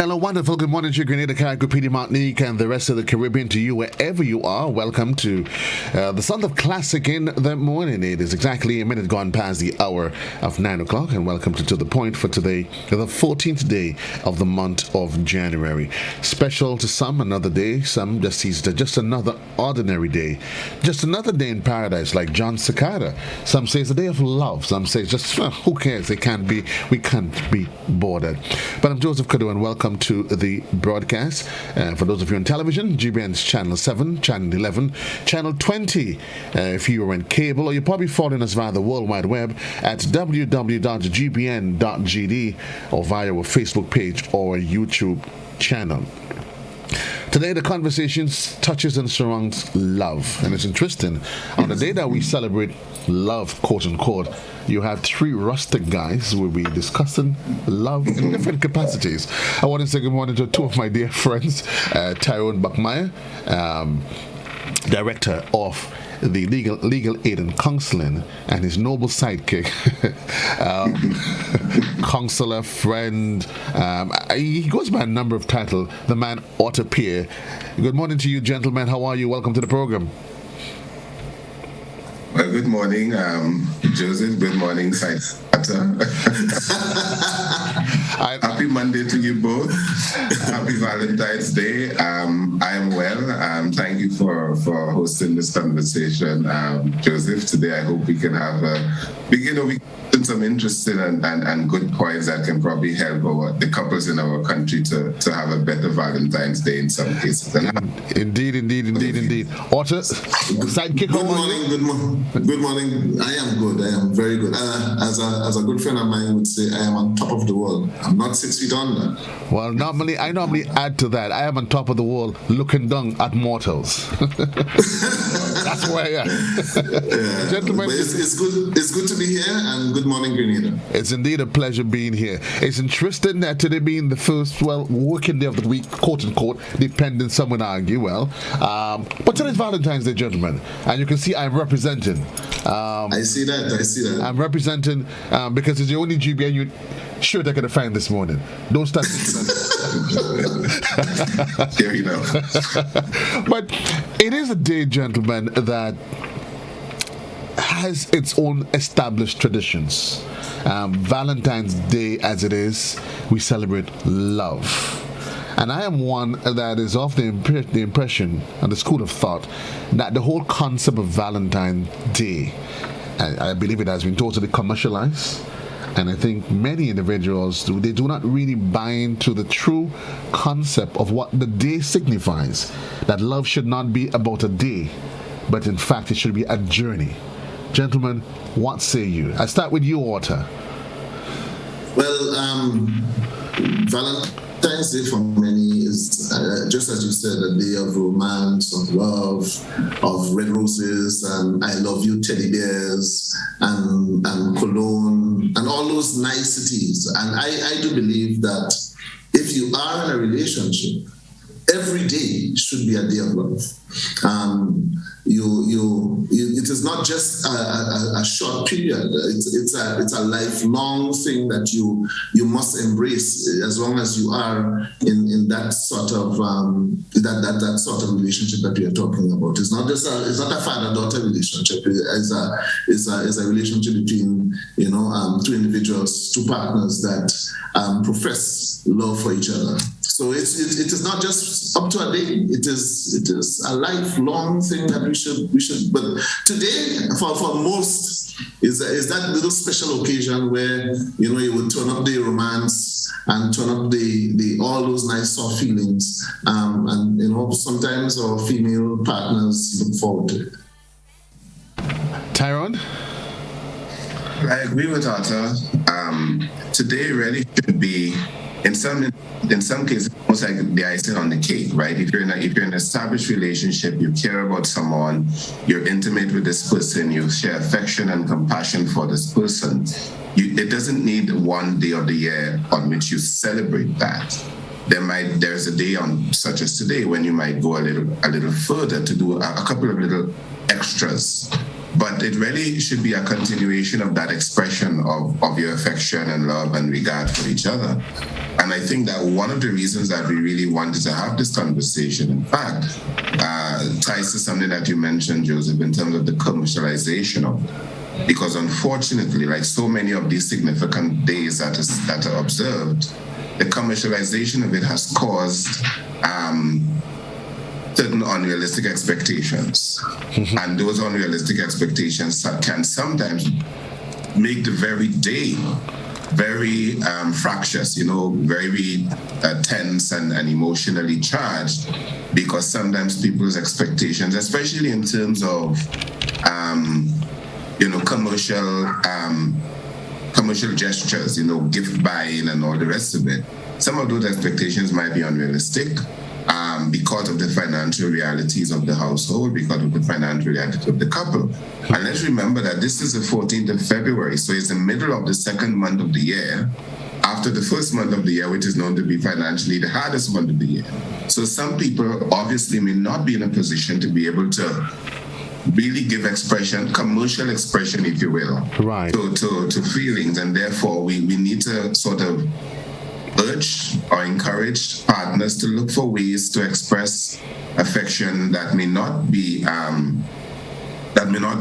Well, a wonderful good morning to you, Grenada, Caribbean, Martinique, and the rest of the Caribbean, to you wherever you are. Welcome to the Sound of Classic in the morning. It is exactly a minute gone past the hour of 9 o'clock, and welcome to The Point for today, the 14th day of the month of January. Special to some, another day. Some just sees it just another ordinary day. Just another day in paradise, like John Cicada. Some say it's a day of love. Some say it's just, who cares? We can't be bothered. But I'm Joseph Cadore, and welcome to the broadcast. For those of you on television, GBN's Channel 7, Channel 11, Channel 20. If you are on cable, or you're probably following us via the World Wide Web at www.gbn.gd or via our Facebook page or YouTube channel. Today, the conversation touches and surrounds love, and it's interesting. On the day that we celebrate love, quote unquote, you have three rustic guys who will be discussing love in different capacities. I want to say good morning to two of my dear friends, Tyrone Buckmeyer, director of the legal aid and counseling, and his noble sidekick, counselor, friend. He goes by a number of titles. The man ought to appear. Good morning to you, gentlemen. How are you? Welcome to the program. Well, good morning, Joseph. Good morning, Saita. Happy Monday to you both. Happy Valentine's Day. I am well. Thank you for hosting this conversation, Joseph. Today, I hope we can have some interesting and good points that can probably help the couples in our country to have a better Valentine's Day in some cases. Indeed. Otter, sidekick. Good morning. I am good. I am very good. As a good friend of mine would say, I am on top of the world. I'm not 6 feet under. Well, I normally add to that. I am on top of the world, looking down at mortals. That's where I am. Yeah, gentlemen. It's good. It's good to be here. And good morning, Grenada. It's indeed a pleasure being here. It's interesting that today being the first, working day of the week, quote unquote, depending, some would argue, but today's Valentine's Day, gentlemen, and you can see I'm representing. I see that. I'm representing because it's the only GBN you sure they could have found this morning. Don't start. There you go. But it is a day, gentlemen, that has its own established traditions. Valentine's Day, as it is, we celebrate love. And I am one that is of the impression and the school of thought that the whole concept of Valentine's Day, I believe it has been totally commercialized. And I think many individuals, they do not really buy into the true concept of what the day signifies. That love should not be about a day, but in fact it should be a journey. Gentlemen, what say you? I start with you, Walter. Well, Valentine's Day for many is, just as you said, a day of romance, of love, of red roses, and I love you teddy bears, and cologne, and all those niceties. And I do believe that if you are in a relationship, every day should be a day of love. It is not just a short period. It's a lifelong thing that you must embrace as long as you are in that sort of that sort of relationship that we are talking about. It's not a father-daughter relationship. It's a relationship between two individuals, two partners that profess love for each other. So it is not just up to a day. It is a lifelong thing that we should. But today, for most, is that little special occasion where you would turn up the romance and turn up the all those nice soft feelings, and sometimes our female partners look forward to it. Tyrone? I agree with Arthur. Today really should be, in some cases, almost like the icing on the cake, right? If you're in an established relationship, you care about someone, you're intimate with this person, you share affection and compassion for this person. It doesn't need one day of the year on which you celebrate that. There's a day on such as today when you might go a little further to do a couple of little extras But it really should be a continuation of that expression of your affection and love and regard for each other. And I think that one of the reasons that we really wanted to have this conversation, in fact, ties to something that you mentioned, Joseph, in terms of the commercialization of it. Because unfortunately, like so many of these significant days that are observed, the commercialization of it has caused certain unrealistic expectations. And those unrealistic expectations can sometimes make the very day very fractious, very tense and emotionally charged, because sometimes people's expectations, especially in terms of, commercial gestures, gift buying and all the rest of it, some of those expectations might be unrealistic. Because of the financial realities of the household, because of the financial realities of the couple. And let's remember that this is the 14th of February, so it's the middle of the second month of the year, after the first month of the year, which is known to be financially the hardest month of the year. So some people obviously may not be in a position to be able to really give expression, commercial expression, if you will, right, to feelings, and therefore we need to sort of urge or encourage partners to look for ways to express affection that may not be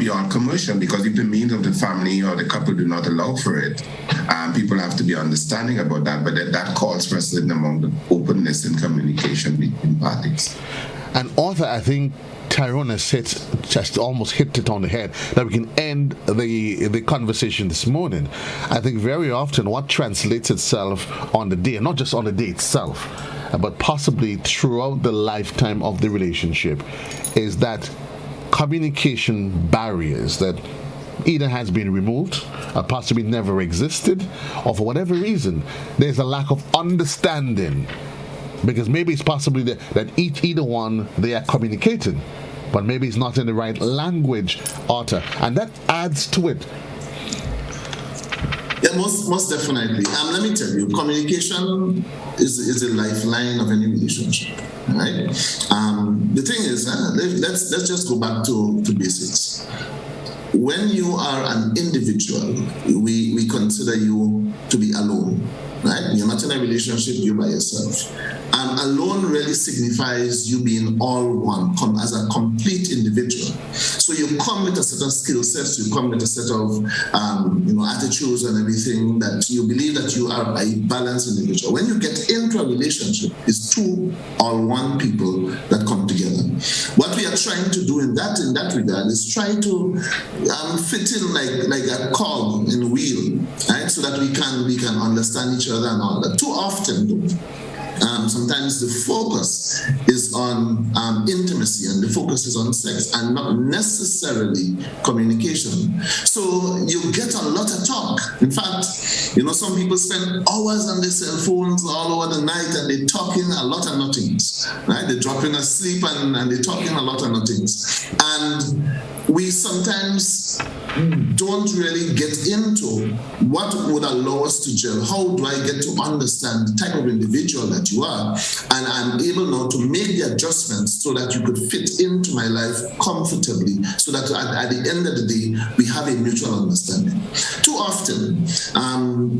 all commercial, because if the means of the family or the couple do not allow for it, people have to be understanding about that. But that calls for a certain amount of openness and communication between parties. And Arthur, I think Tyrone has just almost hit it on the head, that we can end the conversation this morning. I think very often what translates itself on the day, not just on the day itself, but possibly throughout the lifetime of the relationship, is that communication barriers that either has been removed or possibly never existed, or for whatever reason, there's a lack of understanding. Because maybe it's possibly that either one, they are communicating, but maybe it's not in the right language, Arthur, and that adds to it. Yeah, most definitely. Let me tell you, communication is a lifeline of any relationship, right? The thing is, let's just go back to basics. When you are an individual, we consider you to be alone, right? You're not in a relationship, you're by yourself. Alone really signifies you being all one, as a complete individual. So you come with a certain skill sets, you come with a set of attitudes and everything, that you believe that you are a balanced individual. When you get into a relationship, it's two all one people that come together. What we are trying to do in that regard is try to fit in like a cog in a wheel, right? So that we can understand each other and all that. Too often, though, sometimes the focus is on intimacy, and the focus is on sex, and not necessarily communication. So you get a lot of talk. In fact, some people spend hours on their cell phones all over the night, and they're talking a lot of nothings, right? They're dropping asleep and they're talking a lot of nothings. And we sometimes don't really get into what would allow us to gel. How do I get to understand the type of individual that you are? And I'm able now to make the adjustments so that you could fit into my life comfortably, so that at the end of the day, we have a mutual understanding. Too often,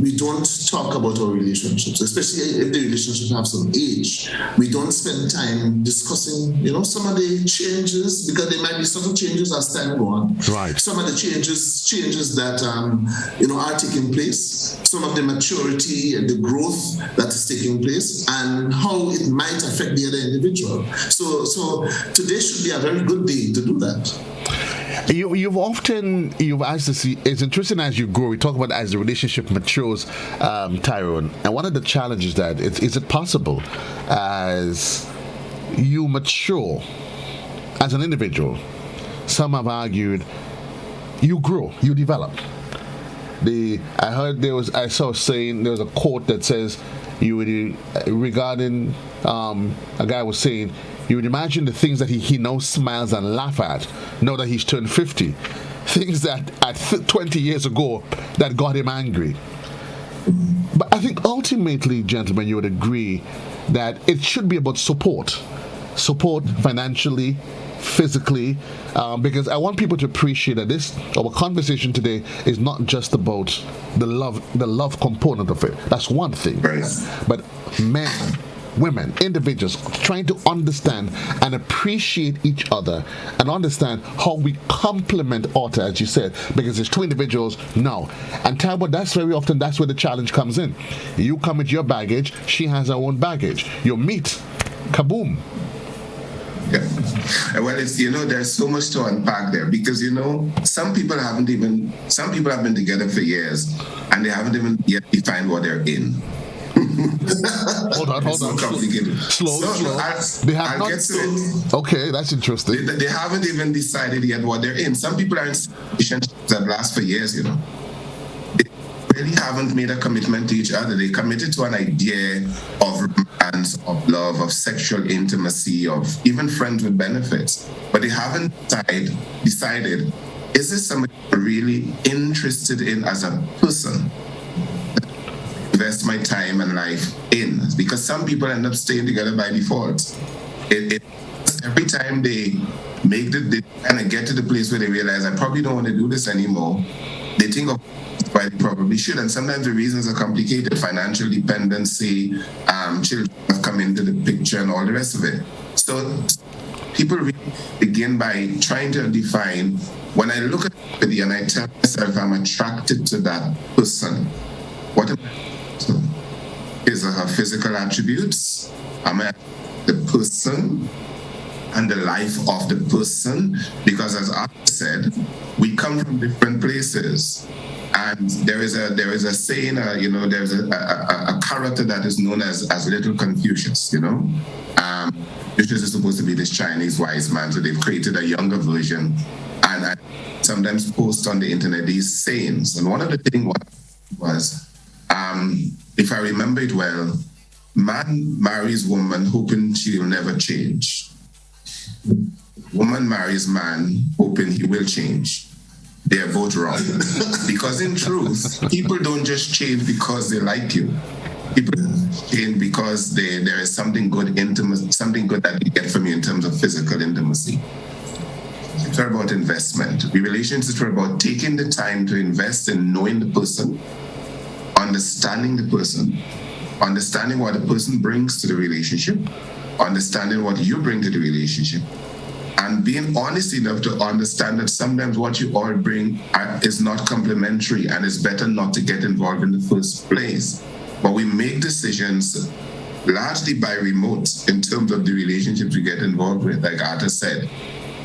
we don't talk about our relationships, especially if the relationship has some age. We don't spend time discussing, some of the changes, because there might be subtle changes as time go on. Right. Some of the changes that are taking place, some of the maturity and the growth that is taking place, and how it might affect the other individual. So today should be a very good day to do that. You've asked this. It's interesting as you grow. We talk about as the relationship matures, Tyrone. And one of the challenges that is it possible as you mature as an individual? Some have argued you grow, you develop. I saw a saying, there was a quote that says, regarding a guy was saying, you would imagine the things that he now smiles and laughs at, now that he's turned 50. Things that at 20 years ago that got him angry. But I think ultimately, gentlemen, you would agree that it should be about support. support financially, physically, because I want people to appreciate that our conversation today is not just about the love component of it. That's one thing. Right. But men, women, individuals trying to understand and appreciate each other and understand how we complement Otter, as you said, because it's two individuals now. And Talbot, that's very often that's where the challenge comes in. You come with your baggage, she has her own baggage. You meet, kaboom. Yeah. Well, it's, there's so much to unpack there because, some people have been together for years and they haven't even yet defined what they're in. Hold on. So complicated. Slow. I'll get to it. Okay, that's interesting. They haven't even decided yet what they're in. Some people are in relationships that last for years, They really haven't made a commitment to each other. They committed to an idea of romance, of love, of sexual intimacy, of even friends with benefits. But they haven't decided, is this somebody I'm really interested in as a person? Invest my time and life in, because some people end up staying together by default. Every time they they kind of get to the place where they realize I probably don't want to do this anymore, they think of why they probably should, and sometimes the reasons are complicated: financial dependency, children have come into the picture, and all the rest of it. So people really begin by trying to define. When I look at somebody and I tell myself I'm attracted to that person, what am I? Is her physical attributes? Am I the person and the life of the person? Because as Arthur said, we come from different places, and there is a saying, there's a character that is known as Little Confucius. Confucius is supposed to be this Chinese wise man, so they've created a younger version, and I sometimes post on the internet these sayings, and one of the things was. If I remember it well, man marries woman hoping she will never change. Woman marries man hoping he will change. They are both wrong. Because in truth, people don't just change because they like you. People change because there is something good that you get from you in terms of physical intimacy. It's about investment. Relationships are about taking the time to invest in knowing the person, understanding the person, understanding what the person brings to the relationship, understanding what you bring to the relationship, and being honest enough to understand that sometimes what you all bring is not complementary and it's better not to get involved in the first place. But we make decisions largely by remote in terms of the relationships we get involved with. Like Arthur said,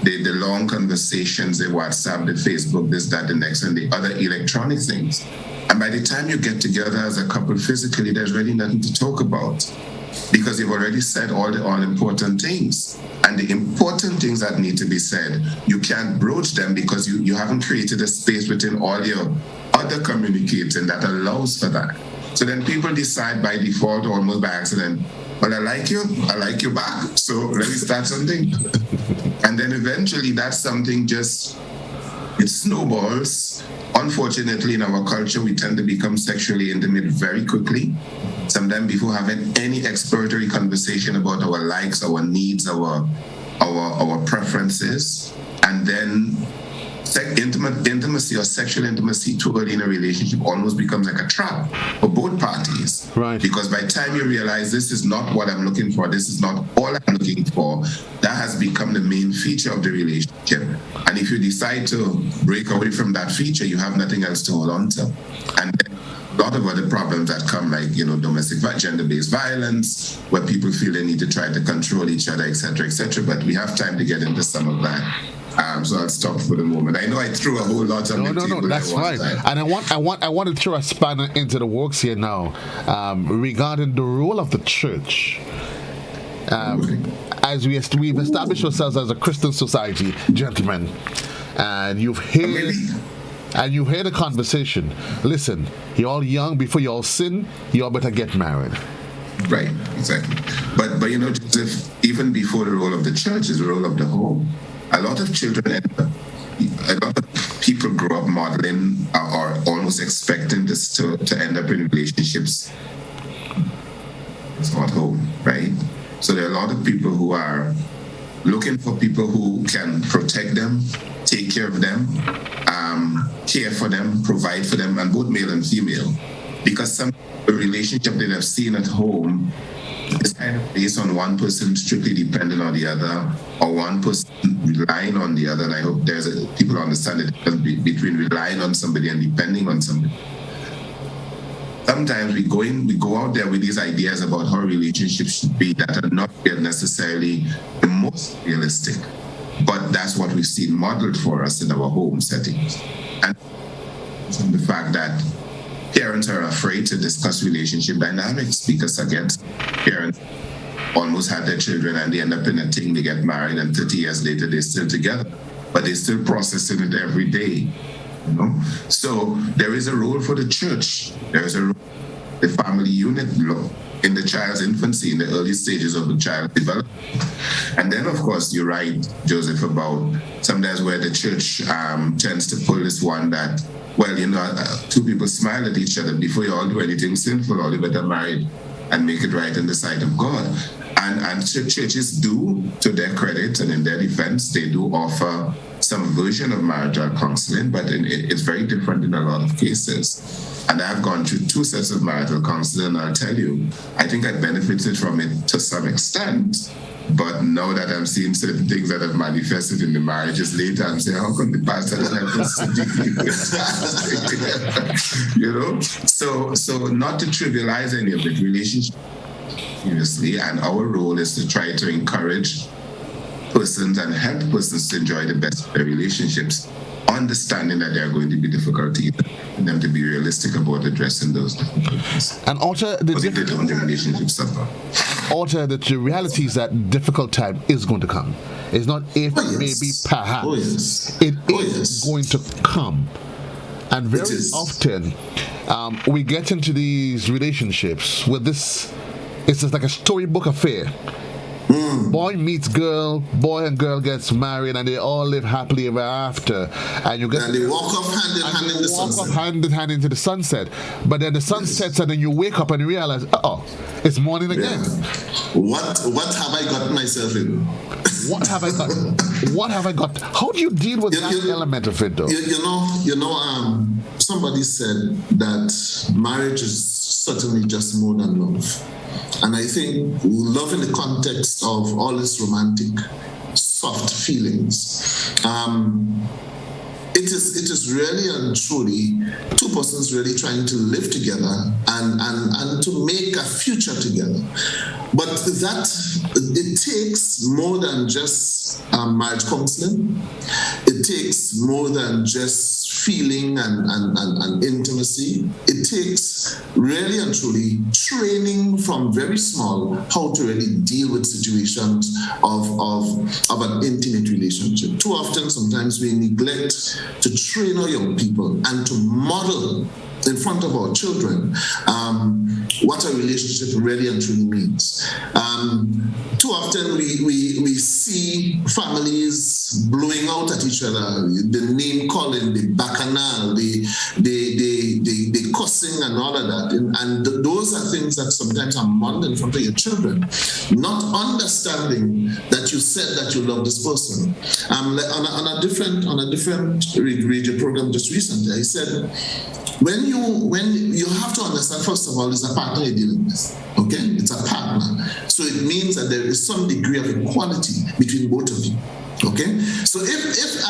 the long conversations, the WhatsApp, the Facebook, this, that, the next, and the other electronic things. And by the time you get together as a couple physically, there's really nothing to talk about because you've already said all the all-important things. And the important things that need to be said, you can't broach them because you haven't created a space within all your other communicating that allows for that. So then people decide by default, almost by accident, well, I like you back. So let me start something. And then eventually that something it snowballs. Unfortunately, in our culture, we tend to become sexually intimate very quickly, sometimes before having any exploratory conversation about our likes, our needs, our preferences. And then intimacy or sexual intimacy too early in a relationship almost becomes like a trap for both parties. Right. Because by the time you realize this is not what I'm looking for, this is not all I'm looking for, that has become the main feature of the relationship. And if you decide to break away from that feature, you have nothing else to hold on to. And then a lot of other problems that come, like, domestic gender-based violence, where people feel they need to try to control each other, etc., etc. But we have time to get into some of that. So I'll stop for the moment. I know I threw a whole lot on the table. No, that's fine. And I want to throw a spanner into the works here now, regarding the role of the church. As we've established ourselves as a Christian society, gentlemen, and you've heard the conversation. Listen, you're all young. Before you all sin, you all better get married. Right, exactly. But Joseph, even before the role of the church is the role of the home. A lot of people grow up modeling or almost expecting this to end up in relationships. It's not home, right? So there are a lot of people who are looking for people who can protect them, take care of them, care for them, provide for them, and both male and female. Because some relationship that I've seen at home is kind of based on one person strictly dependent on the other, or one person relying on the other. And I hope people understand the difference between relying on somebody and depending on somebody. Sometimes we go out there with these ideas about how relationships should be that are not necessarily the most realistic, but that's what we've seen modeled for us in our home settings. And the fact that parents are afraid to discuss relationship dynamics because, again, parents almost had their children and they end up in a thing, they get married, and 30 years later they're still together, but they're still processing it every day. So there is a role for the church. There is a role for the family unit in the child's infancy, in the early stages of the child's development. And then, of course, you're right, Joseph, about sometimes where the church tends to pull this one that, well, two people smile at each other before you all do anything sinful, or you better marry and make it right in the sight of God. And churches do, to their credit and in their defense, they do offer some version of marital counseling, but it's very different in a lot of cases. And I've gone through 2 sets of marital counseling, and I'll tell you, I think I benefited from it to some extent. But now that I'm seeing certain things that have manifested in the marriages later, I'm saying, how come the pastor doesn't help us to deal with it? So not to trivialize any of it, relationship seriously, and our role is to try to encourage persons and help persons to enjoy the best of their relationships, understanding that there are going to be difficulties, and them to be realistic about addressing those difficulties. And alter the relationship suffer. Alter that the reality is that difficult time is going to come. It's not if, maybe, perhaps. It is going to come. And very often we get into these relationships with this, it's just like a storybook affair. Boy meets girl, boy and girl gets married, and they all live happily ever after. And they walk off hand in hand in the sunset. Walk off hand in hand into the sunset. But then the sun sets, and then you wake up and you realize, it's morning again. What have I got myself in? What have I got? What have I got? How do you deal with that element of it, though? Somebody said that marriage is certainly just more than love. And I think love in the context of all its romantic, soft feelings. It is really and truly two persons really trying to live together and to make a future together. But it takes more than just marriage counseling. It takes more than just feeling and intimacy. It takes really and truly training from very small how to really deal with situations of an intimate relationship. Too often, sometimes we neglect to train our young people and to model in front of our children what a relationship really and truly means. Too often we see families blowing out at each other, the name calling, the bacchanal, the cussing and all of that. And those are things that sometimes are modeled in front of your children, not understanding that you said that you love this person. On a different radio program just recently, I said, when you have to understand, first of all, it's a partner you're dealing with. Okay? It's a partner. So it means that there is some degree of equality between both of you. Okay? So if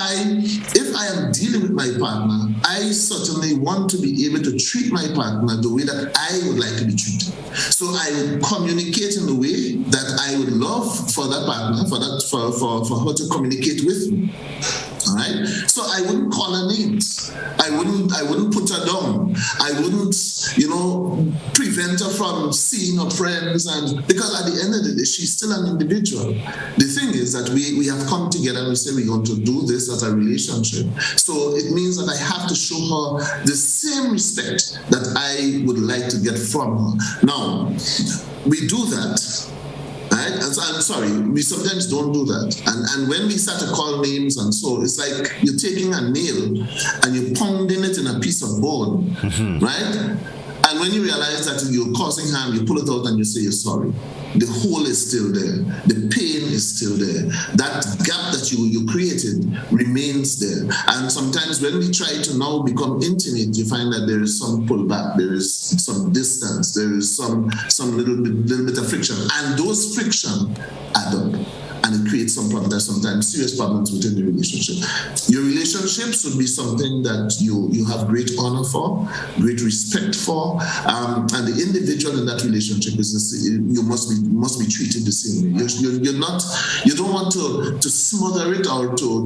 I am dealing with my partner, I certainly want to be able to treat my partner the way that I would like to be treated. So I would communicate in the way that I would love for that partner, for her to communicate with me. All right. So I wouldn't call her names. I wouldn't put her down. I wouldn't, prevent her from seeing her friends, and because at the end of the day, she's still an individual. The thing is that we have come together and we say we're going to do this as a relationship. So it means that I have to show her the same respect that I would like to get from her. Now, we do that. Right? I'm sorry, we sometimes don't do that. And when we start to call names and so, it's like you're taking a nail and you're pounding it in a piece of bone, right? And when you realize that you're causing harm, you pull it out and you say you're sorry. The hole is still there. The pain is still there. That gap that you created remains there. And sometimes when we try to now become intimate, you find that there is some pullback, there is some distance, there is some little bit of friction. And those friction add up. And it creates some problems, sometimes serious problems within the relationship. Your relationship should be something that you have great honor for, great respect for, and the individual in that relationship you must be treated the same way. You don't want to smother it or to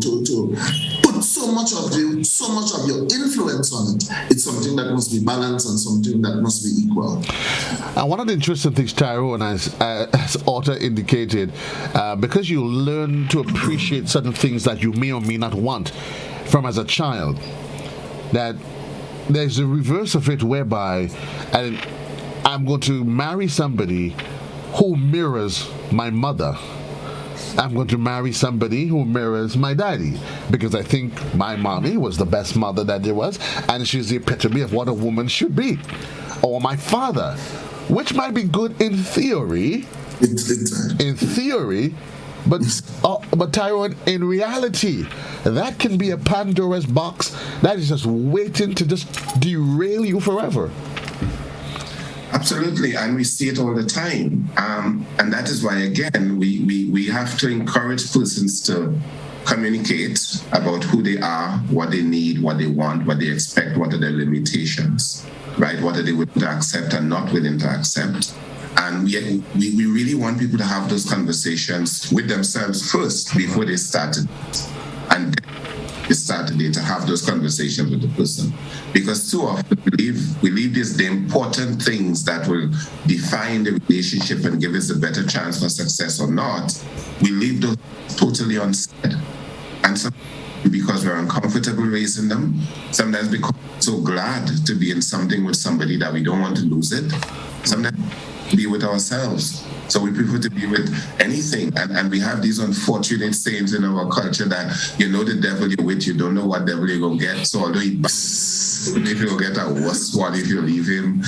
put so much of your influence on it. It's something that must be balanced and something that must be equal. And one of the interesting things, Tyrone, as Arthur indicated, because you learn to appreciate certain things that you may or may not want from as a child, that there's a reverse of it whereby I'm going to marry somebody who mirrors my mother. I'm going to marry somebody who mirrors my daddy because I think my mommy was the best mother that there was and she's the epitome of what a woman should be. Or my father, which might be good in theory. But Tyrone, in reality, that can be a Pandora's box that is just waiting to just derail you forever. Absolutely, and we see it all the time. And that is why, again, we have to encourage persons to communicate about who they are, what they need, what they want, what they expect, what are their limitations, right? What are they willing to accept and not willing to accept. And we really want people to have those conversations with themselves first before they start it. And they start today to have those conversations with the person. Because too often we leave the important things that will define the relationship and give us a better chance for success or not, we leave those totally unsaid. And sometimes because we're uncomfortable raising them, sometimes because we're so glad to be in something with somebody that we don't want to lose it, sometimes be with ourselves. So we prefer to be with anything. And we have these unfortunate sayings in our culture that you know the devil you're with, you don't know what devil you're going to get. So although if you'll get a worse one if you leave him,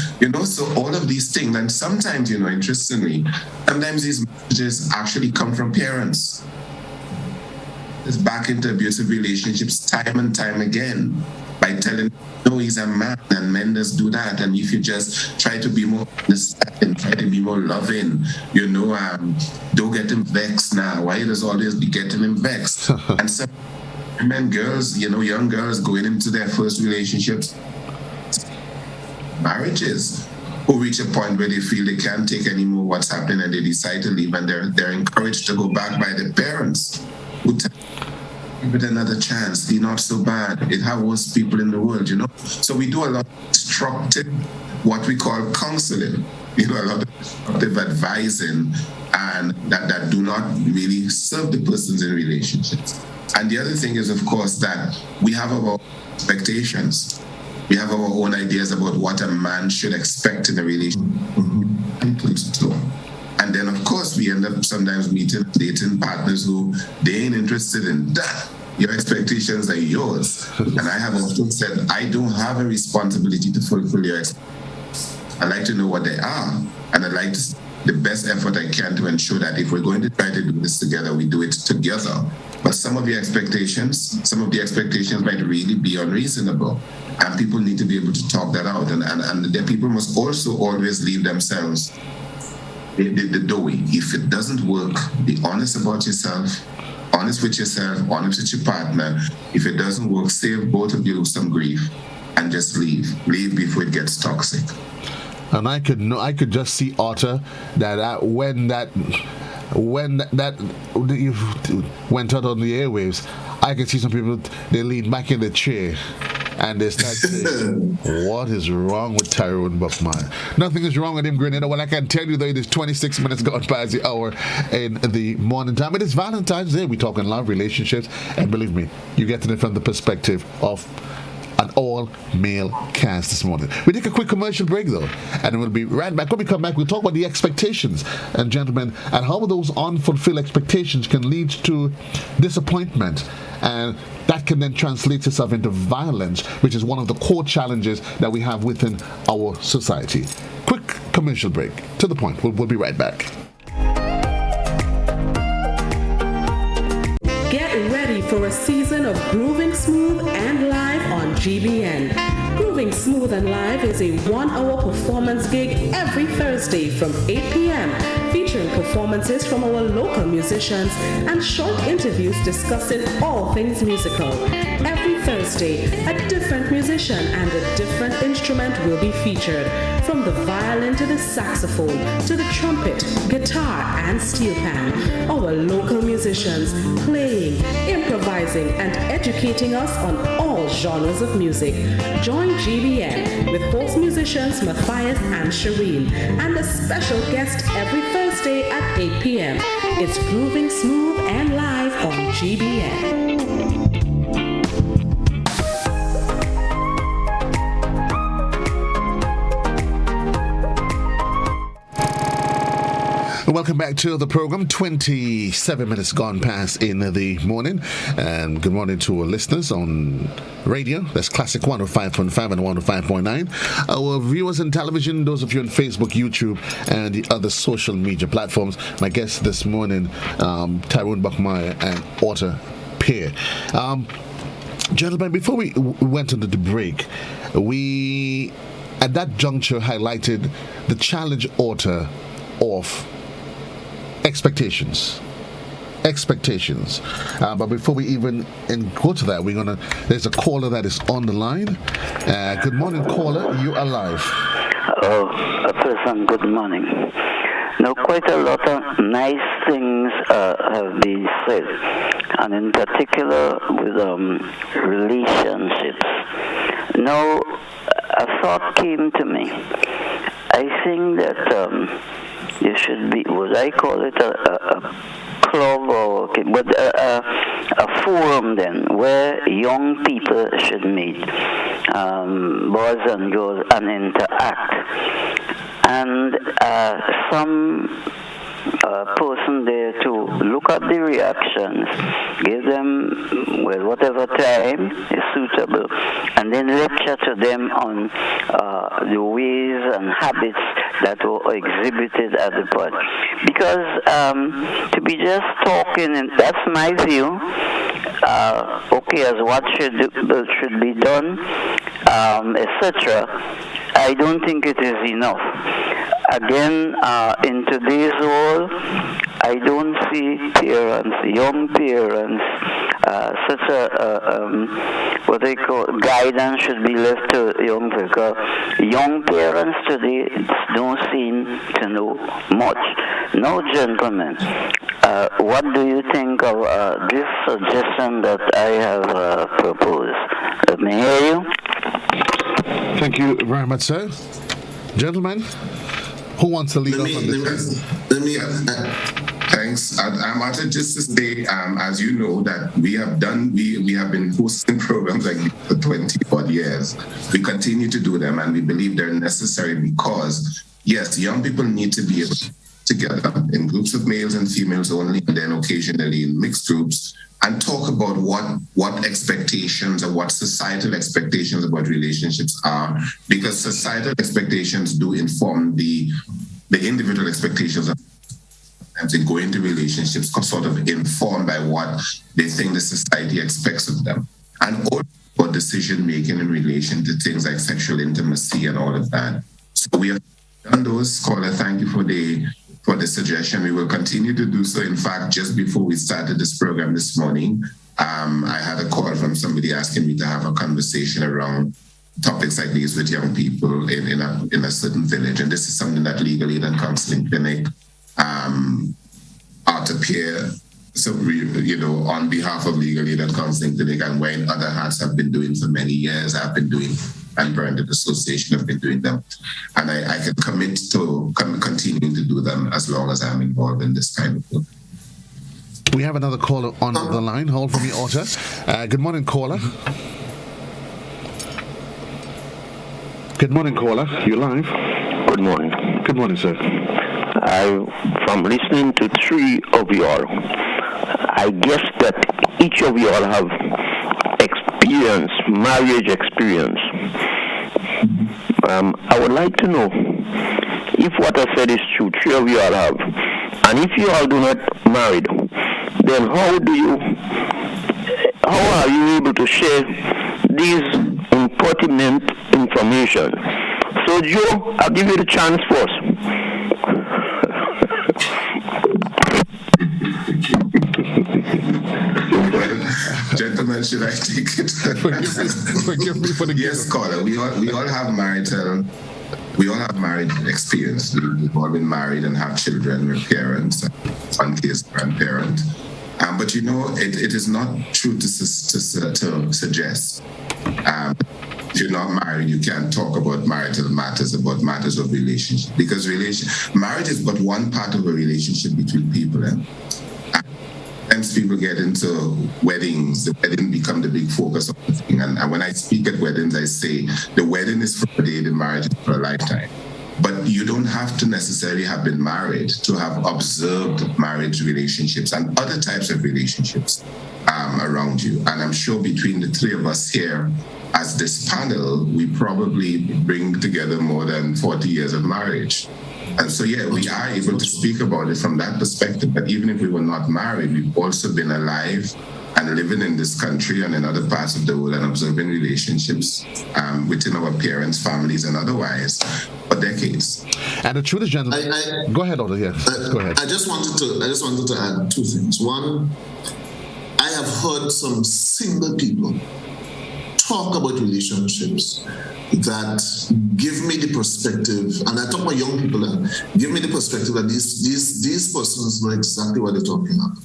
so all of these things. And sometimes, interestingly, sometimes these messages actually come from parents. It's back into abusive relationships time and time again by telling, no, he's a man and men just do that. And if you just try to be more understanding, try to be more loving, don't get him vexed now. Why does always be getting him vexed? And some men, girls, young girls going into their first relationships, marriages, who reach a point where they feel they can't take anymore what's happening and they decide to leave, and they're encouraged to go back by their parents who tell give it another chance, be not so bad. It have worse people in the world, So we do a lot of destructive, what we call counseling, a lot of destructive advising, and that do not really serve the persons in relationships. And the other thing is, of course, that we have our expectations. We have our own ideas about what a man should expect in a relationship. And then, of course, we end up sometimes dating partners who they ain't interested in that. Your expectations are yours. And I have often said, I don't have a responsibility to fulfill your expectations. I like to know what they are. And I like to the best effort I can to ensure that if we're going to try to do this together, we do it together. But some of the expectations might really be unreasonable. And people need to be able to talk that out. And the people must also always leave themselves the doorway. If it doesn't work, be honest about yourself, honest with yourself, honest with your partner. If it doesn't work, save both of you some grief and just leave. Leave before it gets toxic. And I could just see Arthur that when that went out on the airwaves, I could see some people, they lean back in the chair and they start saying, what is wrong with Tyrone Buckmeyer? Nothing is wrong with him, Grenada. Well, I can tell you, though, it is 26 minutes gone past the hour in the morning time. It is Valentine's Day. We're talking love, relationships, and believe me, you're getting it from the perspective of an all-male cast this morning. We take a quick commercial break, though, and we'll be right back. When we come back, we'll talk about the expectations, and gentlemen, and how those unfulfilled expectations can lead to disappointment, and that can then translate itself into violence, which is one of the core challenges that we have within our society. Quick commercial break. To the point. We'll be right back. Get ready for a season of Grooving Smooth and Live on GBN. Grooving Smooth and Live is a 1-hour performance gig every Thursday from 8 p.m. featuring performances from our local musicians and short interviews discussing all things musical. Every Thursday, a different musician and a different instrument will be featured, from the violin to the saxophone to the trumpet, guitar, and steel pan. Our local musicians playing, improvising, and educating us on all genres of music. Join GBN with host musicians Matthias and Shireen and a special guest every Thursday at 8 p.m. It's Grooving Smooth and Live on GBN. Welcome back to the program. 27 minutes gone past in the morning. And good morning to our listeners on radio. That's Classic 105.5 and 105.9. Our viewers on television, those of you on Facebook, YouTube, and the other social media platforms. My guests this morning, Tyrone Buckmeyer and Otter Peer. Gentlemen, before we went into the break, we, at that juncture, highlighted the challenge Otter of expectations. But before we even go to that, there's a caller that is on the line. Good morning, caller. You are live. A person, good morning. Now, quite a lot of nice things have been said, and in particular with relationships. Now, a thought came to me. I think that you should be, would I call it a club or but a forum then, where young people should meet, boys and girls, and interact. And some person there to look at the reactions, give them whatever time is suitable, and then lecture to them on the ways and habits that were exhibited at the point. Because to be just talking, and that's my view, okay, as what should be done, etc., I don't think it is enough. Again, in today's world, I don't see parents, young parents, such a what they call guidance should be left to young people. Young parents today don't seem to know much. No, gentlemen, what do you think of this suggestion that I have proposed? Let me hear you. Thank you very much, sir. Gentlemen, who wants to lead off on this? Thanks. I'm out just to say, as you know, that we have been hosting programs like this for 20 odd years. We continue to do them, and we believe they're necessary because, yes, young people need to be able to together in groups of males and females only, and then occasionally in mixed groups, and talk about what expectations or what societal expectations about relationships are, because societal expectations do inform the individual expectations of and they go into relationships sort of informed by what they think the society expects of them, and also about decision making in relation to things like sexual intimacy and all of that. So we have done those. Caller, thank you for the suggestion. We will continue to do so. In fact, just before we started this program this morning, I had a call from somebody asking me to have a conversation around topics like these with young people in a certain village. And this is something that Legal Aid and Counseling Clinic ought to appear, so, on behalf of Legal Aid and Counseling Clinic, and when other hats have been doing for many years, I've been doing, and Branded Association have been doing them. And I can commit to continuing to do them as long as I'm involved in this kind of work. We have another caller on the line. Hold for me, Otter. Good morning, caller. Good morning, caller. You live? Good morning. Good morning, sir. From listening to three of you all, I guess that each of you all have marriage experience. I would like to know if what I said is true, three of you all have, and if you all do not married, then how are you able to share these impertinent information? So Joe, I'll give you the chance first. Gentlemen, should I take it? Forgive me for the yes, caller. We all have married experience. We've all been married and have children, we're parents, one case grandparent. But it is not true to suggest if you're not married, you can't talk about marital matters, about matters of relationship, because marriage is but one part of a relationship between people. Sometimes people get into weddings. The wedding become the big focus of the thing. And when I speak at weddings, I say the wedding is for a day, the marriage is for a lifetime. But you don't have to necessarily have been married to have observed marriage relationships and other types of relationships around you. And I'm sure between the three of us here, as this panel, we probably bring together more than 40 years of marriage. And so, yeah, we are able to speak about it from that perspective. But even if we were not married, we've also been alive and living in this country and in other parts of the world and observing relationships within our parents, families, and otherwise for decades. And the truth is, gentlemen, go ahead, Otto. Yes, go ahead. I just wanted to add two things. One, I have heard some single people talk about relationships that give me the perspective, and I talk about young people, give me the perspective that these persons know exactly what they're talking about.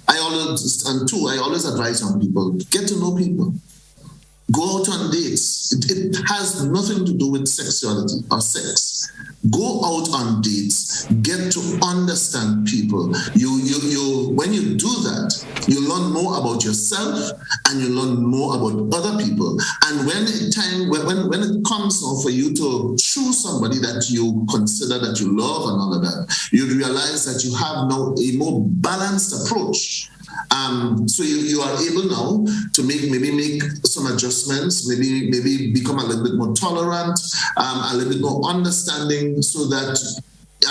I always advise young people, get to know people. Go out on dates. It has nothing to do with sexuality or sex. Go out on dates. Get to understand people. When you do that, you learn more about yourself and you learn more about other people. And when it comes now for you to choose somebody that you consider that you love and all of that, you realize that you have now a more balanced approach. So you are able now to make some adjustments, maybe become a little bit more tolerant, a little bit more understanding, so that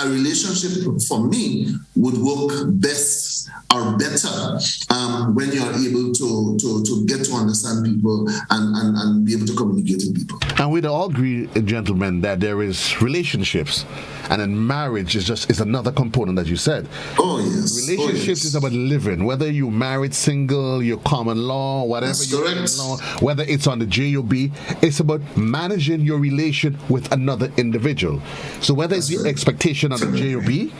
a relationship for me would work best or better when you are able to get to understand people and be able to communicate with people. And we'd all agree, gentlemen, that there is relationships, and then marriage is another component, as you said. Oh yes. Relationships is about living, whether you're married, single, you're common law, whatever you're in law, whether it's on the JOB, it's about managing your relation with another individual. So whether it's the expectation on the JOB,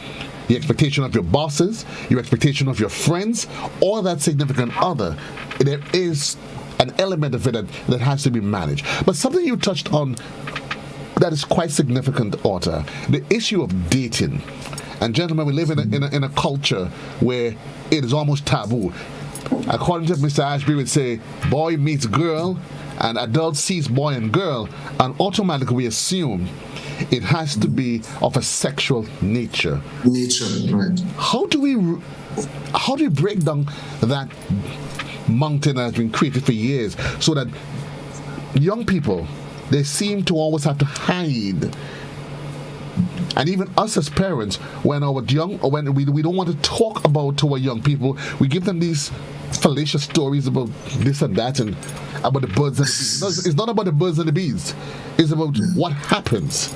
the expectation of your bosses, your expectation of your friends, or that significant other, there is an element of it that has to be managed. But something you touched on that is quite significant, Otto, the issue of dating. And gentlemen, we live in a culture where it is almost taboo. According to Mr. Ashby, would say boy meets girl, and adult sees boy and girl, and automatically we assume it has to be of a sexual nature. Right. How do we break down that mountain that has been created for years, so that young people, they seem to always have to hide? And even us as parents, when we don't want to talk about to our young people, we give them these fallacious stories about this and that and about the birds and the bees. No, it's not about the birds and the bees. It's about what happens.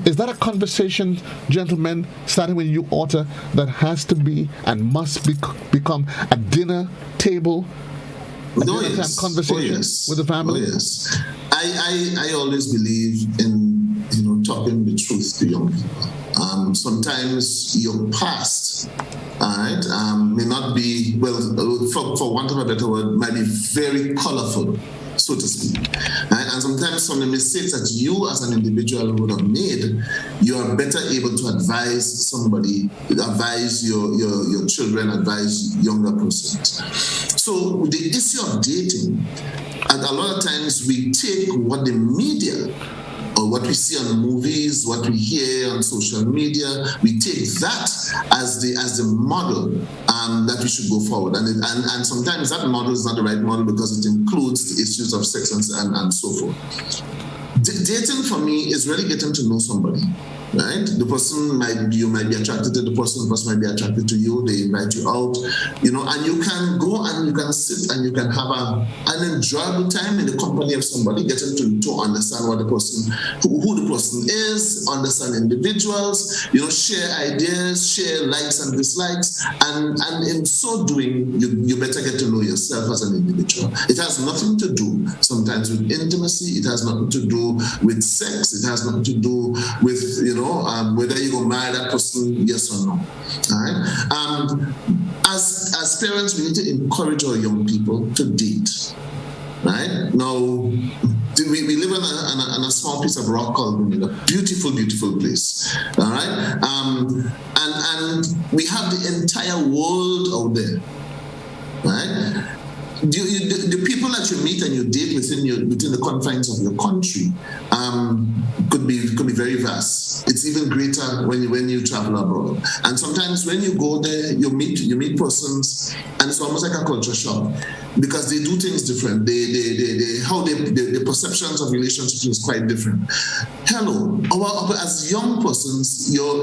Is that a conversation, gentlemen, starting with you, Otto, that has to be and must become a dinner table, time conversation with the family? Oh, yes. I always believe in talking the truth to young people. Sometimes your past, may not be, for want of a better word, might be very colorful, so to speak. And sometimes from the mistakes that you as an individual would have made, you are better able to advise somebody, advise your children, advise younger persons. So with the issue of dating, and a lot of times we take what the media or what we see on movies, what we hear on social media, we take that as the model that we should go forward. And sometimes that model is not the right model because it includes the issues of sex and so forth. Dating for me is really getting to know somebody, right? You might be attracted to the person might be attracted to you, they invite you out, and you can go and you can sit and you can have an enjoyable time in the company of somebody, getting to understand what the person, who the person is, understand individuals, share ideas, share likes and dislikes, and in so doing, you better get to know yourself as an individual. It has nothing to do sometimes with intimacy, it has nothing to do with sex, it has nothing to do with whether you go marry that person, yes or no. All right. As parents, we need to encourage our young people to date. Right now, we live on a small piece of rock called Bermuda. Beautiful, beautiful place. All right. And we have the entire world out there. Right. The people that you meet and you date within the confines of your country could be very vast. It's even greater when you travel abroad. And sometimes when you go there, you meet persons, and it's almost like a culture shock because they do things different. The perceptions of relationships is quite different. Hello, as young persons, you're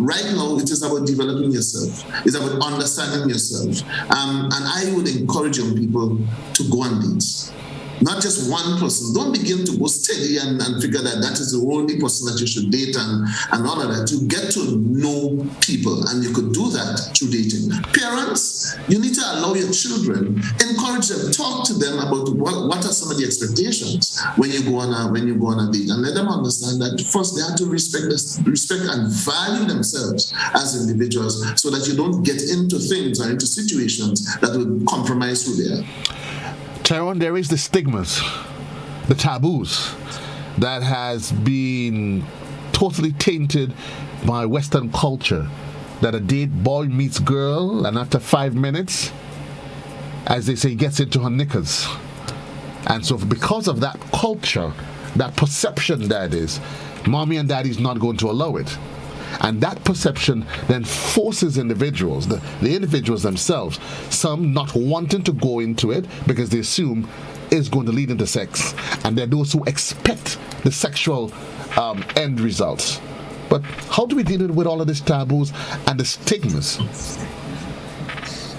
right now. It is about developing yourself. It's about understanding yourself. And I would encourage young people to go on dates. Not just one person. Don't begin to go steady and figure that is the only person that you should date and all of that. You get to know people, and you could do that through dating. Parents, you need to allow your children, encourage them, talk to them about what are some of the expectations when you go on a date, and let them understand that first they have to respect and value themselves as individuals, so that you don't get into things or into situations that will compromise who they are. Tyrone, there is the stigmas, the taboos that has been totally tainted by Western culture. That a date, boy meets girl, and after 5 minutes, as they say, gets into her knickers. And so because of that culture, that perception that is, mommy and daddy's not going to allow it. And that perception then forces individuals, the individuals themselves, some not wanting to go into it because they assume it's going to lead into sex. And there are those who expect the sexual end results. But how do we deal with all of these taboos and the stigmas?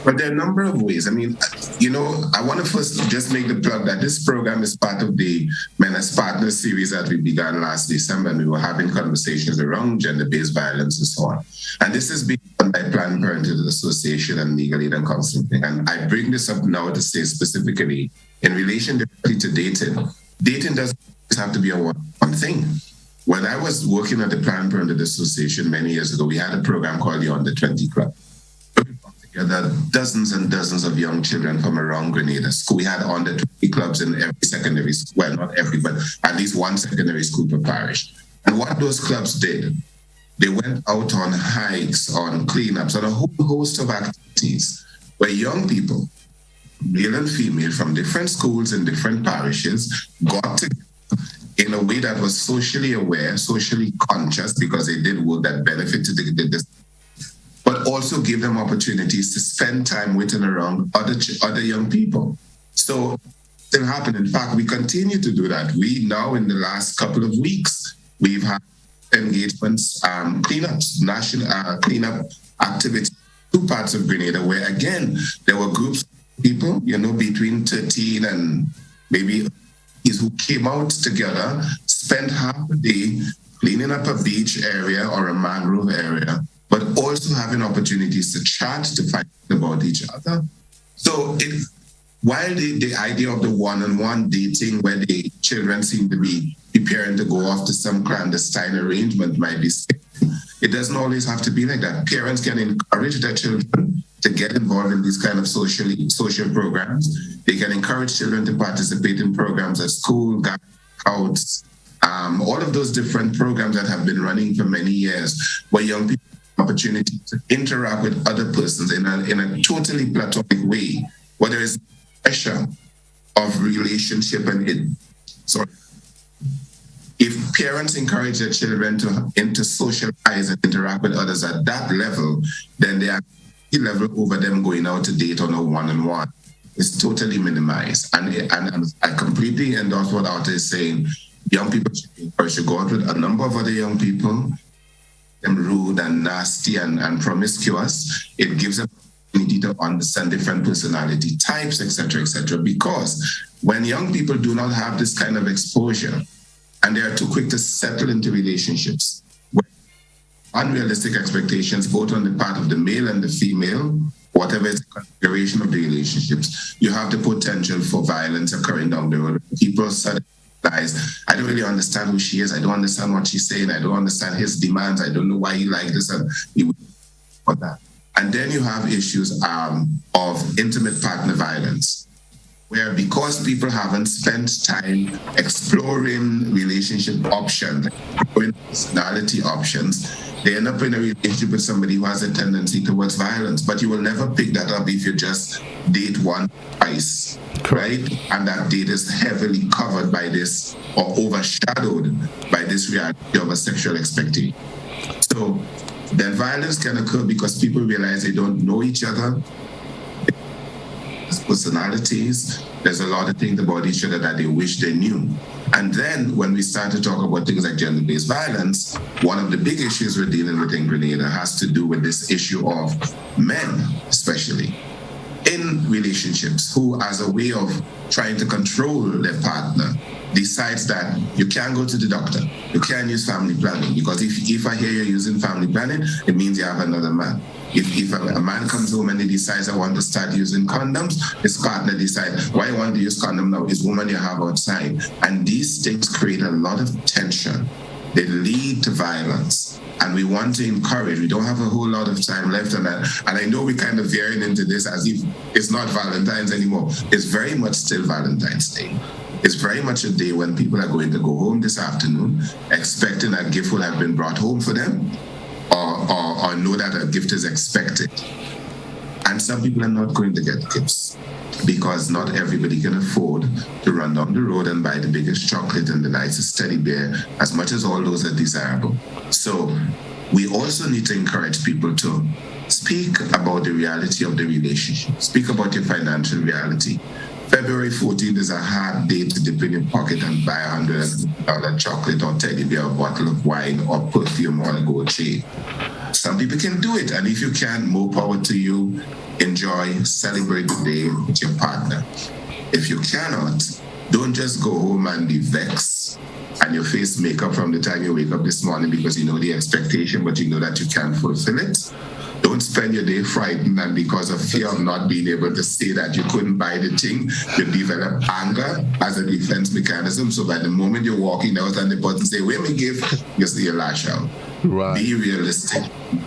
But there are a number of ways. I mean, I want to first just make the plug that this program is part of the Menace Partners series that we began last December, and we were having conversations around gender-based violence and so on. And this is being done by Planned Parenthood Association and Legal Aid and Counseling. And I bring this up now to say specifically, in relation to dating doesn't have to be a one thing. When I was working at the Planned Parenthood Association many years ago, we had a program called the Under 20 Club. Together dozens and dozens of young children from around Grenada. We had under 20 clubs in every secondary school. Well, not every, but at least one secondary school per parish. And what those clubs did, they went out on hikes, on cleanups, on a whole host of activities where young people, male and female, from different schools and different parishes, got together in a way that was socially aware, socially conscious, because they did work that benefited the but also give them opportunities to spend time with and around other young people. So it still happen. In fact, we continue to do that. We now, in the last couple of weeks, we've had engagements, cleanups, national cleanup activities, 2 parts of Grenada, where again, there were groups of people, between 13 and maybe who came out together, spent half a day cleaning up a beach area or a mangrove area, but also having opportunities to chat, to find about each other. So while the idea of the one-on-one dating where the children seem to be preparing to go off to some clandestine arrangement might be safe, it doesn't always have to be like that. Parents can encourage their children to get involved in these kind of social programs. They can encourage children to participate in programs at school, scouts, all of those different programs that have been running for many years, where young people opportunity to interact with other persons in a totally platonic way, where there is pressure of relationship if parents encourage their children to socialize and interact with others at that level, then they are level over them going out to date on a one-on-one. It's totally minimized. And I completely endorse what Arthur is saying. Young people should be encouraged to go out with a number of other young people, them rude and nasty and promiscuous. It gives them the opportunity to understand different personality types, etc., because when young people do not have this kind of exposure and they are too quick to settle into relationships, unrealistic expectations, both on the part of the male and the female, whatever is the configuration of the relationships, you have the potential for violence occurring down the road. People suddenly realize, I don't really understand who she is. I don't understand what she's saying. I don't understand his demands. I don't know why he liked this and he would for that. And then you have issues of intimate partner violence, where because people haven't spent time exploring relationship options, exploring personality options, they end up in a relationship with somebody who has a tendency towards violence. But you will never pick that up if you just date one twice, right? And that date is heavily covered by this or overshadowed by this reality of a sexual expectation. So then violence can occur because people realize they don't know each other. Personalities, there's a lot of things about each other that they wish they knew. And then when we start to talk about things like gender-based violence, one of the big issues we're dealing with in Grenada has to do with this issue of men, especially in relationships, who, as a way of trying to control their partner, decides that you can't go to the doctor, you can't use family planning, because if I hear you're using family planning, it means you have another man. If a man comes home and he decides I want to start using condoms, his partner decides, why you want to use condom now? Is woman you have outside. And these things create a lot of tension. They lead to violence. And we want to encourage. We don't have a whole lot of time left on that. And I know we're kind of veering into this as if it's not Valentine's anymore. It's very much still Valentine's Day. It's very much a day when people are going to go home this afternoon expecting a gift will have been brought home for them, or know that a gift is expected. And some people are not going to get gifts because not everybody can afford to run down the road and buy the biggest chocolate and the nicest teddy bear, as much as all those are desirable. So we also need to encourage people to speak about the reality of the relationship, speak about your financial reality. February 14th is a hard day to dip in your pocket and buy $100 chocolate or teddy bear, a bottle of wine or perfume or a gold chain. Some people can do it, and if you can, more power to you. Enjoy, celebrate the day with your partner. If you cannot, don't just go home and be vexed and your face makeup from the time you wake up this morning because you know the expectation, but you know that you can't fulfill it. Don't spend your day frightened and because of fear of not being able to say that you couldn't buy the thing, you develop anger as a defense mechanism. So by the moment you're walking out and the person say, where me give, you see your lash out. Right. Be realistic,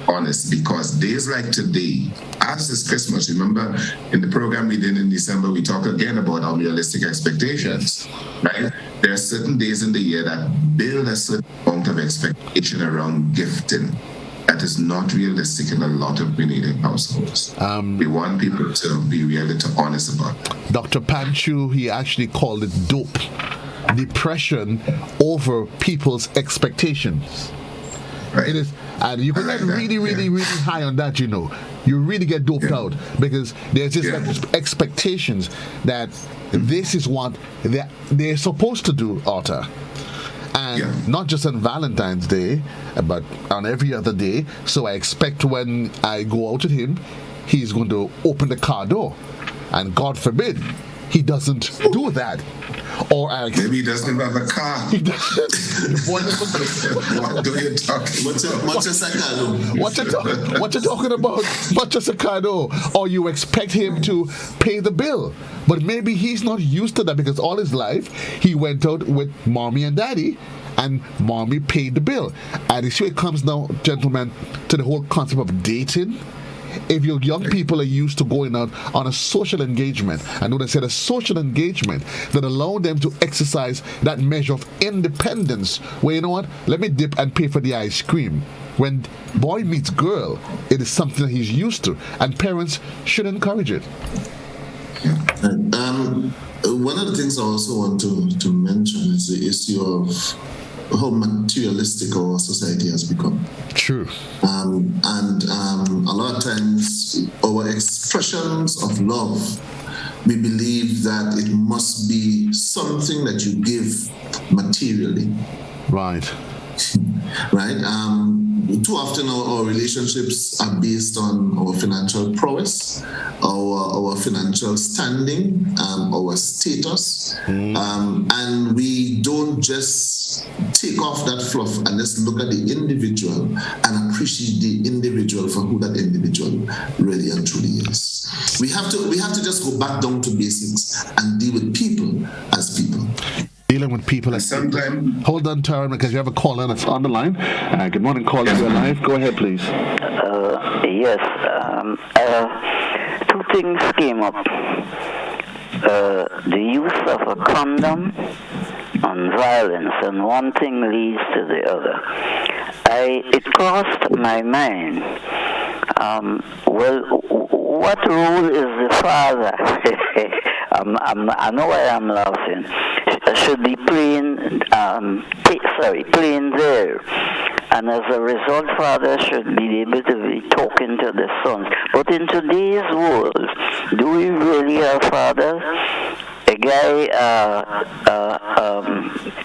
honest, because days like today, as is Christmas, remember in the program we did in December, we talked again about unrealistic expectations, right? There are certain days in the year that build a certain amount of expectation around gifting that is not realistic in a lot of Grenadian households. We want people to be really honest about it. Dr. Panchu, he actually called it dope, depression over people's expectations. Right. It is, and you can get really high on that, you know. You really get doped out because there's this expectations that this is what they're supposed to do, Arthur. And not just on Valentine's Day, but on every other day. So I expect when I go out with him, he's going to open the car door. And God forbid, he doesn't do that. Or maybe he doesn't have a car. What do you talking? What you talking about? Not just a car door. Or you expect him to pay the bill. But maybe he's not used to that because all his life he went out with mommy and daddy and mommy paid the bill. And you see it comes now, gentlemen, to the whole concept of dating. If your young people are used to going out on a social engagement, and when I said a social engagement that allow them to exercise that measure of independence, where you know what, let me dip and pay for the ice cream. When boy meets girl, it is something that he's used to, and parents should encourage it. One of the things I also want to mention is the issue of materialistic our society has become. True. And a lot of times our expressions of love, we believe that it must be something that you give materially. Right. Right? Too often our relationships are based on our financial prowess, our financial standing, our status, and we don't just take off that fluff and just look at the individual and appreciate the individual for who that individual really and truly is. We have to just go back down to basics and deal with people as people. Dealing with people as sometimes. Hold on, Taran, because you have a caller that's on the line. Good morning, caller. You're live. Go ahead, please. Yes. Two things came up. The use of a condom and violence, and one thing leads to the other. It crossed my mind. What role is the father? I know why I'm laughing. Should be playing there, and as a result, father should be able to be talking to the sons. But in today's world, do we really have fathers? A guy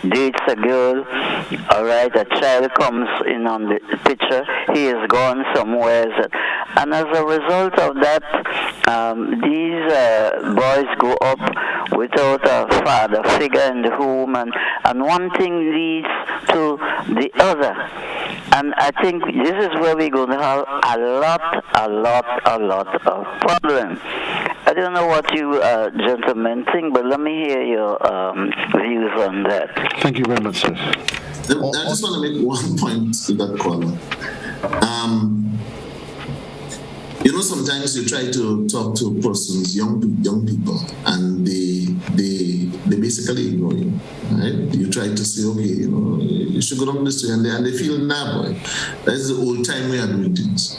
dates a girl, all right, a child comes in on the picture, he is gone somewhere, and as a result of that, these boys grow up without a father figure in the home, and one thing leads to the other. And I think this is where we're going to have a lot of problems. I don't know what you gentlemen think, but let me hear your views on that. Thank you very much, sir. I just want to make one point to that caller. Sometimes you try to talk to persons, young people, and they basically ignore you, right? You try to say, okay, you should go down this way, and they feel, nah, boy, that's the old time way of doing things,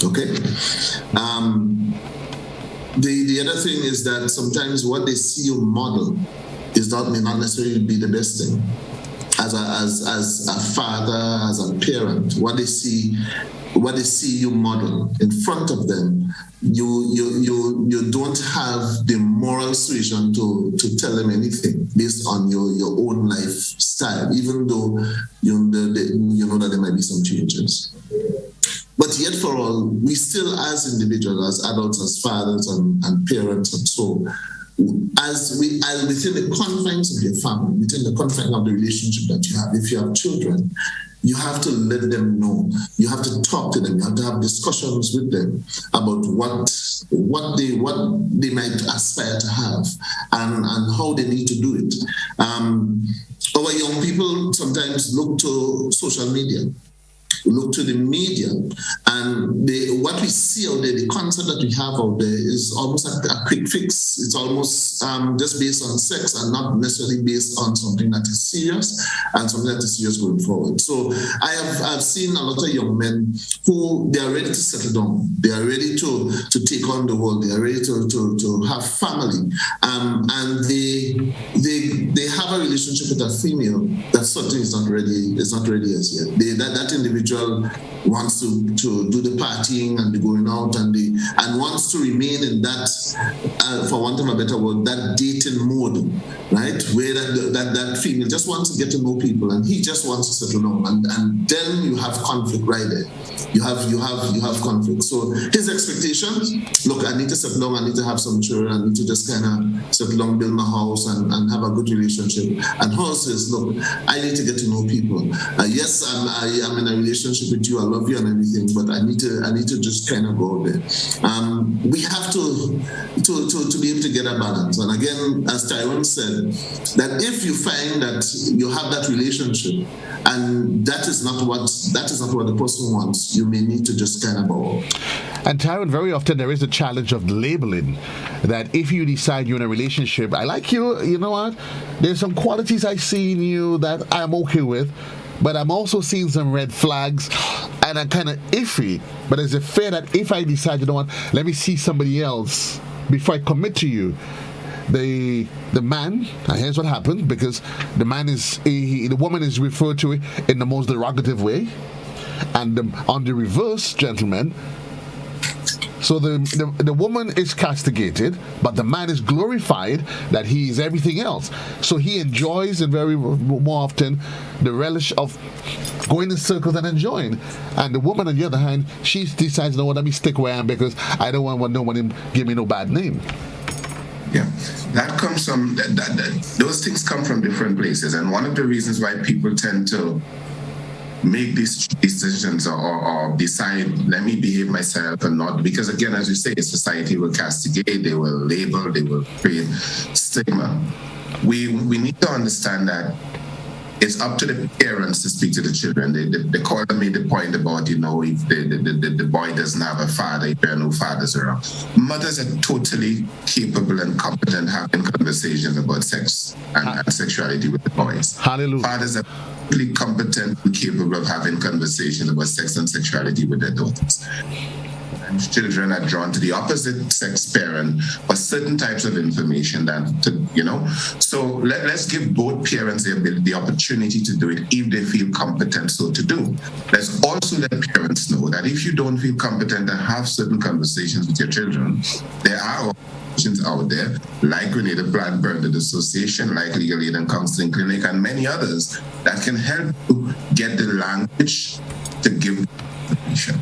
okay? The other thing is that sometimes what they see you model may not necessarily be the best thing. As a father, as a parent, what they see you model in front of them, you don't have the moral suasion to tell them anything based on your own lifestyle, even though you know that there might be some changes. But yet for all, we still as individuals, as adults, as fathers and parents and so, as within the confines of your family, within the confines of the relationship that you have, if you have children, you have to let them know. You have to talk to them. You have to have discussions with them about what they might aspire to have and how they need to do it. Our young people sometimes look to social media, look to the media, and what we see out there, the concept that we have out there is almost a quick fix. It's almost just based on sex and not necessarily based on something that is serious and something that is serious going forward. So I've seen a lot of young men who they are ready to settle down. They are ready to take on the world. They are ready to have family, and they have a relationship with a female that certainly is not ready as yet. That individual wants to do the partying and the going out and wants to remain in that, for want of a better word, that dating mode, right? Where that female just wants to get to know people and he just wants to settle down, and then you have conflict right there. You have conflict. So his expectations, look, I need to settle down, I need to have some children, I need to just kind of settle down, build my house and have a good relationship. And hers says, look, I need to get to know people. Yes, I'm in a relationship with you, I love you and everything, but I need to just kind of go there. We have to be able to get a balance. And again, as Tyrone said, that if you find that you have that relationship and that is not what the person wants, you may need to just kind of go. And Tyrone, very often there is a challenge of labeling, that if you decide you're in a relationship, I like you, you know what, there's some qualities I see in you that I'm okay with, but I'm also seeing some red flags and I'm kind of iffy. But is it fair that if I decide, you know what, let me see somebody else before I commit to you, the man, and here's what happened, because the man is the woman is referred to in the most derogative way, and on the reverse, gentlemen. So the woman is castigated, but the man is glorified that he is everything else. So he enjoys, and very more often, the relish of going in circles and enjoying. And the woman, on the other hand, she decides, no, let me stick where I am because I don't want no one to give me no bad name. Yeah, that comes from those things come from different places, and one of the reasons why people tend to make these decisions or decide, let me behave myself and not, because again, as you say, society will castigate, they will label, they will create stigma. We need to understand that it's up to the parents to speak to the children. The caller made the point about, if the boy doesn't have a father, if there are no fathers around. Mothers are totally capable and competent having conversations about sex and sexuality with the boys. Hallelujah. Fathers are totally competent and capable of having conversations about sex and sexuality with their daughters. And children are drawn to the opposite sex parent for certain types of information So let's give both parents the opportunity to do it if they feel competent so to do. Let's also let parents know that if you don't feel competent to have certain conversations with your children, there are organizations out there like Grenada Planned Parenthood Association, like Legal Aid and Counseling Clinic, and many others that can help you get the language to give information.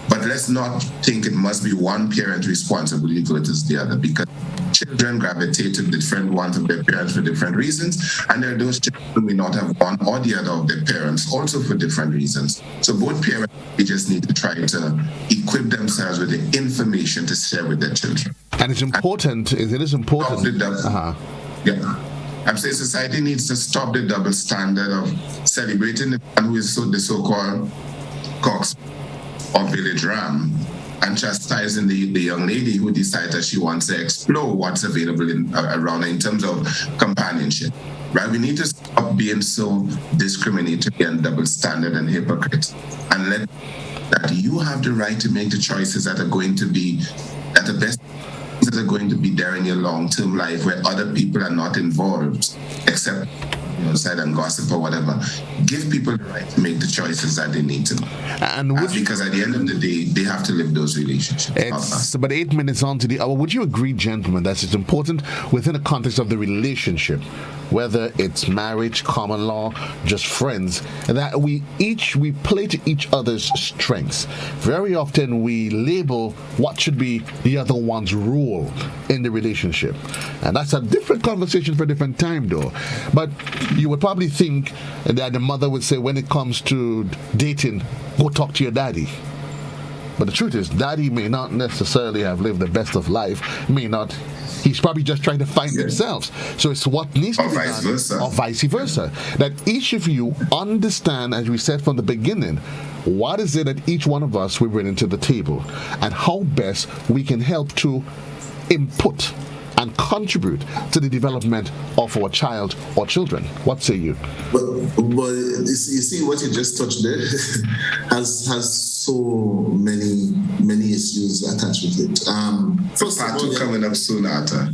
But let's not think it must be one parent's responsibility versus the other, because children gravitate to different ones of their parents for different reasons, and there are those children who may not have one or the other of their parents also for different reasons. So both parents, they just need to try to equip themselves with the information to share with their children. And it's important. It is important. Yeah. I'm saying society needs to stop the double standard of celebrating the man who is the so-called cox or village ram, and chastising the young lady who decides that she wants to explore what's available around her in terms of companionship. Right? We need to stop being so discriminatory and double standard and hypocrite, and let that you have the right to make the choices that are going to be at the best that are going to be there in your long-term life, where other people are not involved except side and gossip or whatever. Give people the right to make the choices that they need to. Because at the end of the day, they have to live those relationships. It's about 8 minutes on to the hour. Would you agree, gentlemen, that it's important within the context of the relationship, whether it's marriage, common law, just friends, that we play to each other's strengths? Very often we label what should be the other one's role in the relationship. And that's a different conversation for a different time, though. But you would probably think that the mother would say, when it comes to dating, go talk to your daddy. But the truth is, daddy may not necessarily have lived the best of life, he's probably just trying to find themselves. So it's what needs to be done, or vice versa. That each of you understand, as we said from the beginning, what is it that each one of us we bring into the table, and how best we can help to input and contribute to the development of our child or children. What say you? But you see what you just touched there has so many issues attached with it. First part two coming up soon, Arthur.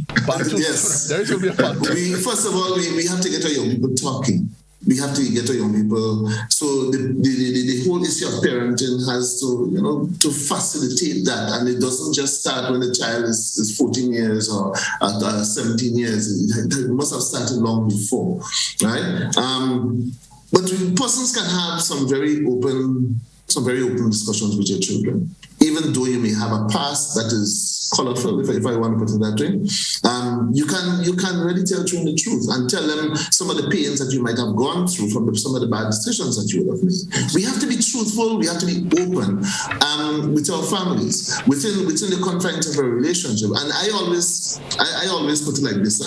Yes. There is going to be a part two. First of all, we have to get our young people talking. We have to get our young people. So the whole issue of parenting has to facilitate that, and it doesn't just start when the child is 14 years or 17 years. It must have started long before, right? But persons can have some very open discussions with your children, even though you may have a past that is colorful, if I want to put it that way. You can really tell children the truth and tell them some of the pains that you might have gone through from some of the bad decisions that you would have made. We have to be truthful. We have to be open with our families within the confines of a relationship. And I always put it like this: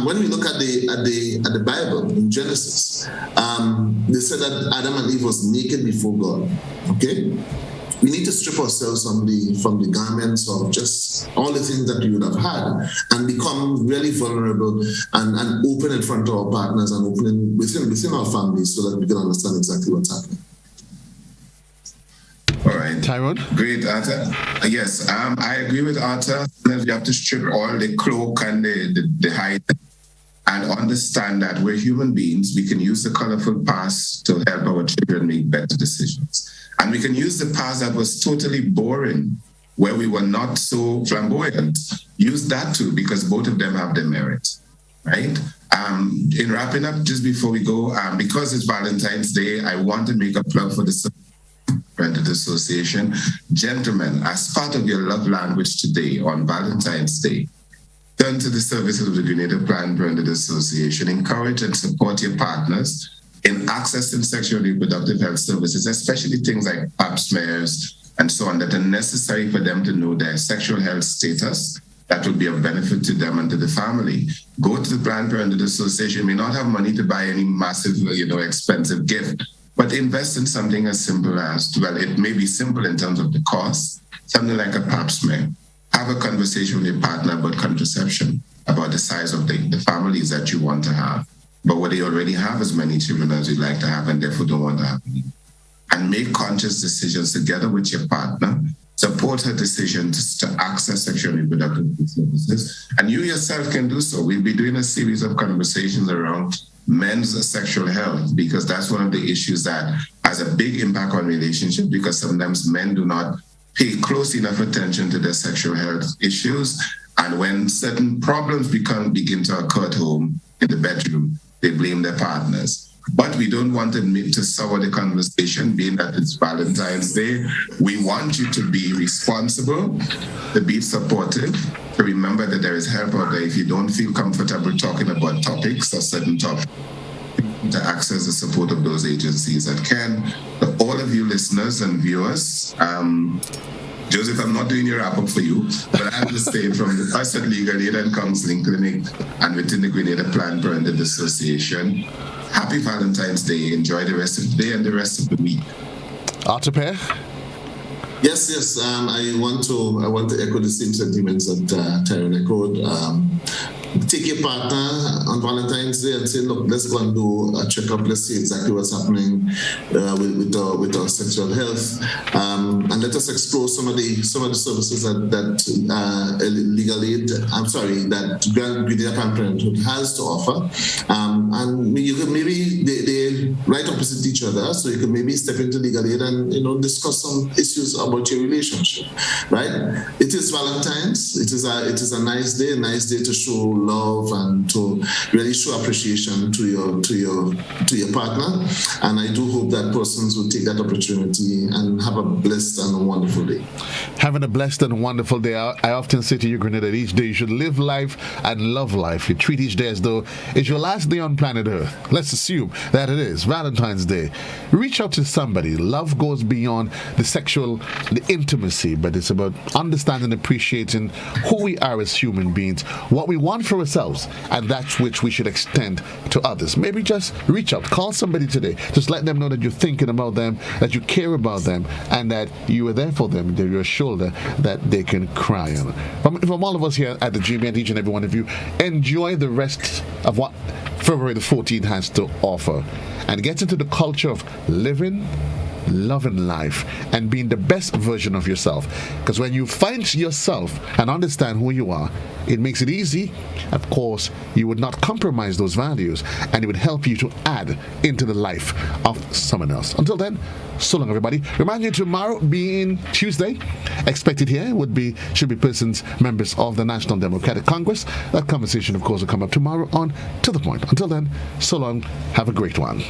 when we look at the Bible in Genesis, they said that Adam and Eve was naked before God. Okay. We need to strip ourselves from the garments of just all the things that we would have had and become really vulnerable and open in front of our partners and open within our families so that we can understand exactly what's happening. All right. Tyrone? Great, Arthur. Yes, I agree with Arthur. You have to strip all the cloak and the hide and understand that we're human beings. We can use the colorful past to help our children make better decisions. And we can use the past that was totally boring, where we were not so flamboyant. Use that too, because both of them have their merit, right? In wrapping up, just before we go, because it's Valentine's Day, I want to make a plug for the Parental Association. Gentlemen, as part of your love language today on Valentine's Day, turn to the services of the Grenada Planned Parenthood Association. Encourage and support your partners in accessing sexual and reproductive health services, especially things like pap smears and so on, that are necessary for them to know their sexual health status. That will be of benefit to them and to the family. Go to the Planned Parenthood Association. You may not have money to buy any massive, expensive gift, but invest in something as simple as, well, it may be simple in terms of the cost, something like a pap smear. Have a conversation with your partner about contraception, about the size of the families that you want to have, but whether you already have as many children as you'd like to have and therefore don't want to have any. And make conscious decisions together with your partner. Support her decision to access sexual and reproductive services. And you yourself can do so. We'll be doing a series of conversations around men's sexual health, because that's one of the issues that has a big impact on relationships, because sometimes men do not pay close enough attention to their sexual health issues. And when certain problems begin to occur at home, in the bedroom, they blame their partners. But we don't want to sour the conversation, being that it's Valentine's Day. We want you to be responsible, to be supportive, to remember that there is help out there if you don't feel comfortable talking about topics or certain topics, to access the support of those agencies that can. To all of you listeners and viewers, Joseph, I'm not doing your wrap-up for you, but I have to say from us at Legal Aid and Counseling Clinic and within the Grenada Planned Parenthood Association, happy Valentine's Day. Enjoy the rest of the day and the rest of the week. Arthur Pear? Yes. I want to echo the same sentiments that Tyrone echoed. Take your partner on Valentine's Day and say, look, let's go and do a checkup. Let's see exactly what's happening with our sexual health, and let us explore some of the services that Legal Aid, that Grenada Planned Parenthood has to offer. And you could maybe they're right opposite each other, so you could maybe step into Legal Aid and discuss some issues about your relationship. Right? It is Valentine's. It is a nice day to show love and to really show appreciation to your partner. And I do hope that persons will take that opportunity and have a blessed and a wonderful day. Having a blessed and wonderful day. I often say to you, Grenada, each day you should live life and love life. You treat each day as though it's your last day on planet Earth. Let's assume that it is Valentine's Day. Reach out to somebody. Love goes beyond the intimacy, but it's about understanding and appreciating who we are as human beings, what we want for ourselves, and that's which we should extend to others. Maybe just reach out, call somebody today. Just let them know that you're thinking about them, that you care about them, and that you are there for them. They're your shoulder that they can cry on. From all of us here at the GBN, each and every one of you, enjoy the rest of what February the 14th has to offer, and get into the culture of living, loving life, and being the best version of yourself. Because when you find yourself and understand who you are, it makes it easy. Of course, you would not compromise those values, and it would help you to add into the life of someone else. Until then, so long, everybody. Remind you, tomorrow being Tuesday, expected here should be persons, members of the National Democratic Congress. That conversation, of course, will come up tomorrow on To The Point. Until then, so long. Have a great one.